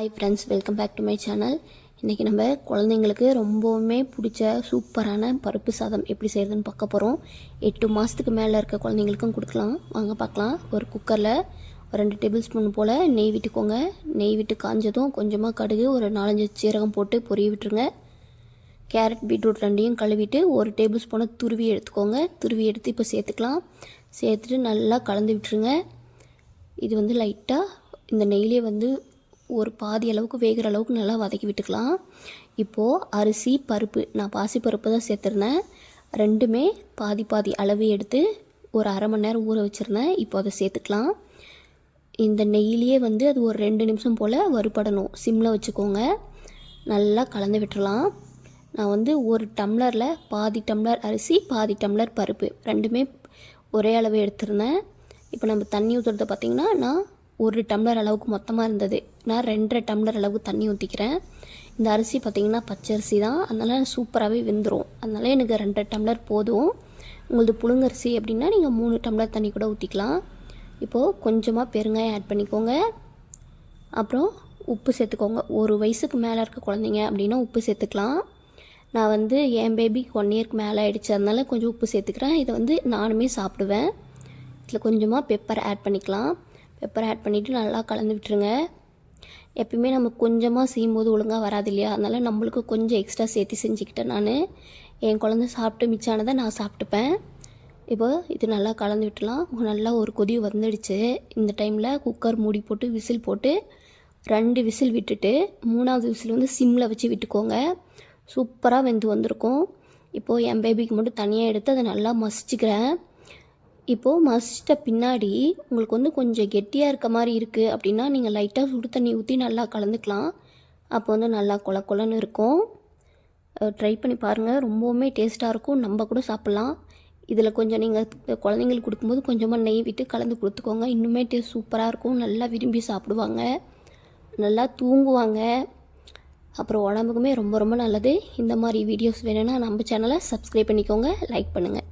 Hi friends, welcome back to my channel. இன்றைக்கி நம்ம குழந்தைங்களுக்கு ரொம்பவுமே பிடிச்ச சூப்பரான பருப்பு சாதம் எப்படி செய்கிறதுன்னு பார்க்க போகிறோம். 8 மாதத்துக்கு மேலே இருக்க குழந்தைங்களுக்கும் கொடுக்கலாம். வாங்க பார்க்கலாம். ஒரு குக்கரில் ஒரு 2 டேபிள் ஸ்பூன் போல் நெய் விட்டுக்கோங்க. நெய் விட்டு காஞ்சதும் கொஞ்சமாக கடுகு, ஒரு 4-5 சீரகம் போட்டு பொரிய விட்டுருங்க. கேரட், பீட்ரூட் ரெண்டையும் கழுவிட்டு 1 டேபிள் ஸ்பூனை துருவி எடுத்துக்கோங்க. துருவி எடுத்து இப்போ சேர்த்துக்கலாம். சேர்த்துட்டு நல்லா கலந்து விட்டுருங்க. இது வந்து லைட்டாக இந்த நெய்லேயே ஒரு பாதி அளவுக்கு வேகிற அளவுக்கு நல்லா வதக்கி விட்டுக்கலாம். இப்போது அரிசி, பருப்பு, நான் பாசி பருப்பு தான் சேர்த்துருந்தேன். ரெண்டுமே பாதி பாதி அளவு எடுத்து ஒரு அரை மணி நேரம் ஊற வச்சுருந்தேன். இப்போ அதை சேர்த்துக்கலாம். இந்த நெய்யிலேயே அது ஒரு 2 நிமிஷம் போல் வறுபடணும். சிம்மில் வச்சுக்கோங்க. நல்லா கலந்து விட்டுறலாம். நான் ஒரு டம்ளரில் பாதி டம்ளர் அரிசி, பாதி டம்ளர் பருப்பு ரெண்டுமே ஒரே அளவு எடுத்துருந்தேன். இப்போ நம்ம தண்ணி ஊற்றுறத பார்த்திங்கன்னா, நான் 1 டம்ளர் அளவுக்கு மொத்தமாக இருந்தது. நான் 2.5 டம்ளர் அளவுக்கு தண்ணி ஊற்றிக்கிறேன். இந்த அரிசி பார்த்திங்கன்னா பச்சரிசி தான், அதனால் சூப்பராகவே வெந்துடும். அதனால் எனக்கு 2.5 டம்ளர் போதும். உங்களது புழுங்கரிசி அப்படின்னா நீங்கள் 3 டம்ளர் தண்ணி கூட ஊற்றிக்கலாம். இப்போது கொஞ்சமாக பெருங்காயம் ஆட் பண்ணிக்கோங்க. அப்புறம் உப்பு சேர்த்துக்கோங்க. 1 வயசுக்கு மேலே இருக்க குழந்தைங்க அப்படின்னா உப்பு சேர்த்துக்கலாம். நான் என் பேபிக்கு 1 இயருக்கு மேலே ஆகிடுச்சு, அதனால கொஞ்சம் உப்பு சேர்த்துக்கிறேன். இதை நானுமே சாப்பிடுவேன். இதில் கொஞ்சமாக பெப்பர் ஆட் பண்ணிக்கலாம். பெப்பர் ஆட் பண்ணிவிட்டு நல்லா கலந்து விட்டுருங்க. எப்பயுமே நம்ம கொஞ்சமாக செய்யும்போது ஒழுங்காக வராது இல்லையா, அதனால் நம்மளுக்கு கொஞ்சம் எக்ஸ்ட்ரா சேர்த்து செஞ்சுக்கிட்டேன். நான் என் குழந்தை சாப்பிட்டு மிச்சானதை நான் சாப்பிட்டுப்பேன். இப்போ இது நல்லா கலந்து விட்டுலாம். நல்லா ஒரு கொதி வந்துடுச்சு. இந்த டைமில் குக்கர் மூடி போட்டு விசில் போட்டு 2 விசில் விட்டுட்டு 3ஆவது விசில் சிம்மில் வச்சு விட்டுக்கோங்க. சூப்பராக வெந்து வந்திருக்கும். இப்போது என் பேபிக்கு மட்டும் தனியாக எடுத்து அதை நல்லா மசிச்சுக்கிறேன். இப்போது மசிச்சிட்ட பின்னாடி உங்களுக்கு கொஞ்சம் கெட்டியாக இருக்க மாதிரி இருக்குது அப்படின்னா நீங்கள் லைட்டாக சுடு தண்ணி ஊற்றி நல்லா கலந்துக்கலாம். அப்போ நல்லா கொல கொலன்னு இருக்கும். ட்ரை பண்ணி பாருங்கள். ரொம்பவுமே டேஸ்ட்டாக இருக்கும். நம்ம கூட சாப்பிட்லாம். இதில் கொஞ்சம் நீங்கள் குழந்தைங்களுக்கு கொடுக்கும்போது கொஞ்சமாக நெய் விட்டு கலந்து கொடுத்துக்கோங்க. இன்னுமே டேஸ்ட் சூப்பராக இருக்கும். நல்லா விரும்பி சாப்பிடுவாங்க, நல்லா தூங்குவாங்க. அப்புறம் உடம்புக்குமே ரொம்ப ரொம்ப நல்லது. இந்த மாதிரி வீடியோஸ் வேணும்னா நம்ம சேனலை சப்ஸ்கிரைப் பண்ணிக்கோங்க, லைக் பண்ணுங்கள்.